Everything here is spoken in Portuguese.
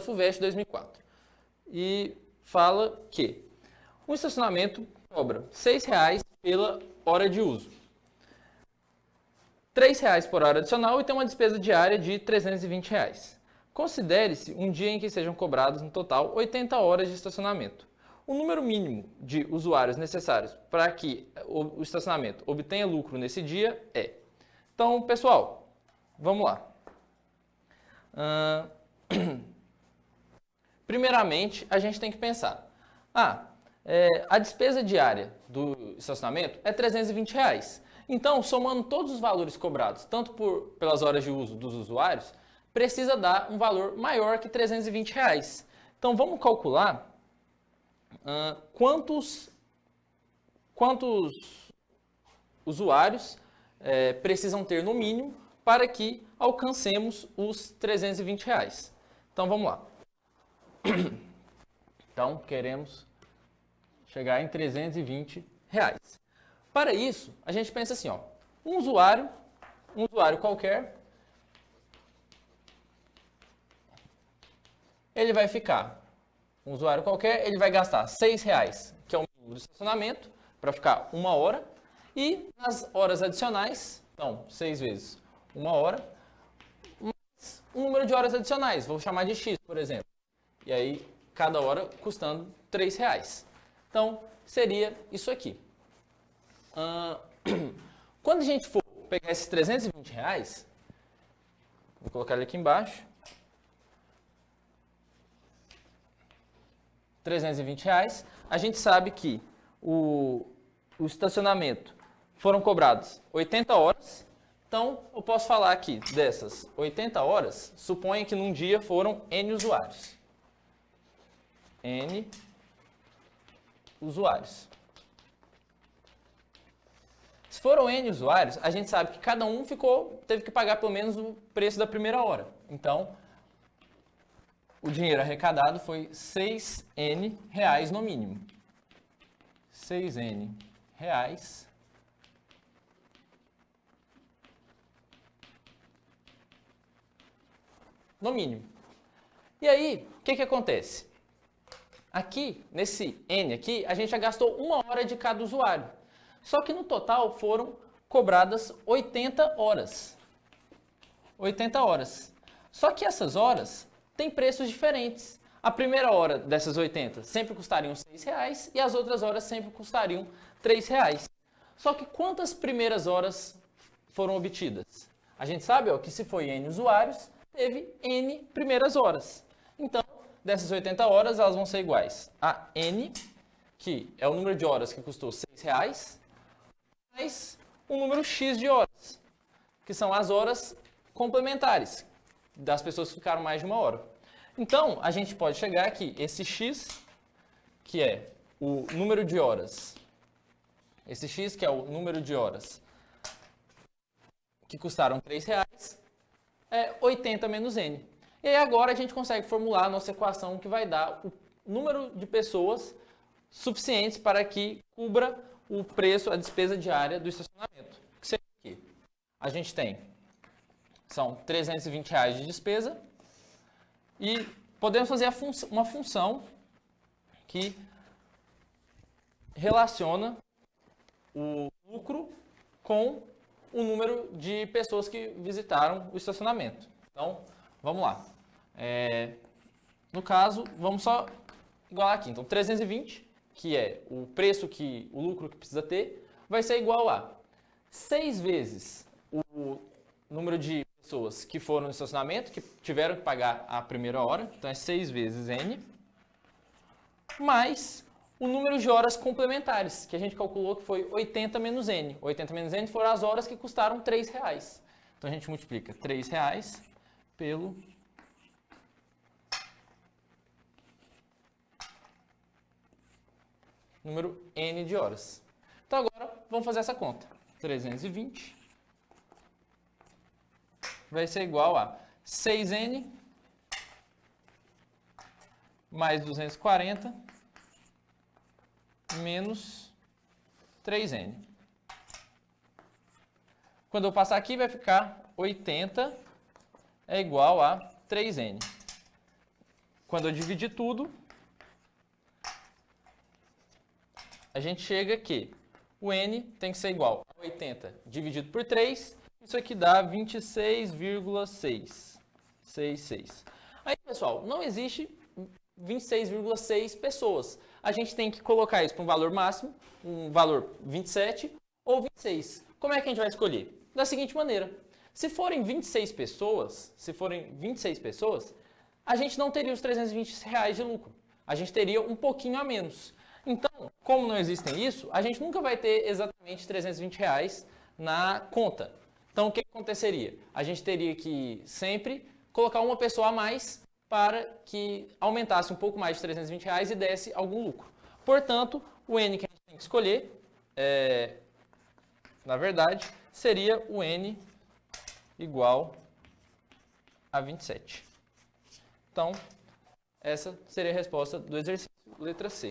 FUVEST 2004. E fala que o estacionamento cobra R$ 6,00 pela hora de uso, R$ 3,00 por hora adicional e tem uma despesa diária de R$ 320,00. Considere-se um dia em que sejam cobrados no total 80 horas de estacionamento. O número mínimo de usuários necessários para que o estacionamento obtenha lucro nesse dia é. Então, pessoal, vamos lá. Primeiramente, a gente tem que pensar. A despesa diária do estacionamento é R$ 320,00. Então, somando todos os valores cobrados, tanto pelas horas de uso dos usuários, precisa dar um valor maior que R$ 320,00. Então, vamos calcular quantos usuários precisam ter no mínimo para que alcancemos os R$ 320,00. Então, vamos lá. Então, queremos chegar em R$ 320,00. Para isso, a gente pensa assim, ó, um usuário qualquer, ele vai gastar R$ 6,00, que é o mínimo do estacionamento, para ficar 1 hora, e nas horas adicionais, então, 6 vezes 1 hora, mais um número de horas adicionais, vou chamar de X, por exemplo, e aí cada hora custando R$ 3,00. Então, seria isso aqui. Quando a gente for pegar esses R$ 320,00, vou colocar ele aqui embaixo, R$ 320,00, a gente sabe que o estacionamento foram cobrados 80 horas, então eu posso falar aqui dessas 80 horas, suponha que num dia foram N usuários. N usuários. Se foram N usuários, a gente sabe que cada um teve que pagar pelo menos o preço da primeira hora. Então, o dinheiro arrecadado foi R$ 6N no mínimo. R$ 6N no mínimo. E aí, o que acontece? Aqui, nesse N aqui, a gente já gastou 1 hora de cada usuário. Só que no total foram cobradas 80 horas. 80 horas. Só que essas horas têm preços diferentes. A primeira hora dessas 80 sempre custariam R$ 6,00 e as outras horas sempre custariam R$ 3,00. Só que quantas primeiras horas foram obtidas? A gente sabe que se foi N usuários, teve N primeiras horas. Então, dessas 80 horas, elas vão ser iguais a N, que é o número de horas que custou R$ 6,00, mais o número X de horas, que são as horas complementares das pessoas que ficaram mais de 1 hora. Então, a gente pode chegar aqui, esse X, que é o número de horas, esse X, que é o número de horas que custaram R$ 3,00, é 80 menos N. E aí agora a gente consegue formular a nossa equação que vai dar o número de pessoas suficientes para que cubra o preço, a despesa diária do estacionamento. Que seria aqui. A gente são R$ 320,00 de despesa e podemos fazer uma função que relaciona o lucro com o número de pessoas que visitaram o estacionamento. Então, vamos lá. No caso, vamos só igualar aqui. Então, 320, que é o lucro que precisa ter, vai ser igual a 6 vezes o número de pessoas que foram no estacionamento, que tiveram que pagar a primeira hora, então é 6 vezes N, mais o número de horas complementares, que a gente calculou que foi 80 menos N. 80 menos N foram as horas que custaram R$ 3,00. Então a gente multiplica R$ 3,00 pelo número N de horas. Então agora vamos fazer essa conta. 320 vai ser igual a 6N mais 240 menos 3N. Quando eu passar aqui, vai ficar 80 é igual a 3N. quando eu dividir tudo, a gente chega que o N tem que ser igual a 80 dividido por 3, isso aqui dá 26,666. Aí, pessoal, não existe 26,6 pessoas. A gente tem que colocar isso para um valor máximo, um valor 27 ou 26. Como é que a gente vai escolher? Da seguinte maneira, se forem 26 pessoas, a gente não teria os R$320 de lucro. A gente teria um pouquinho a menos. Então, como não existem isso, a gente nunca vai ter exatamente R$320 na conta. Então, o que aconteceria? A gente teria que sempre colocar uma pessoa a mais para que aumentasse um pouco mais de R$320 e desse algum lucro. Portanto, o N que a gente tem que escolher, na verdade, seria o N igual a 27. Então, essa seria a resposta do exercício letra C.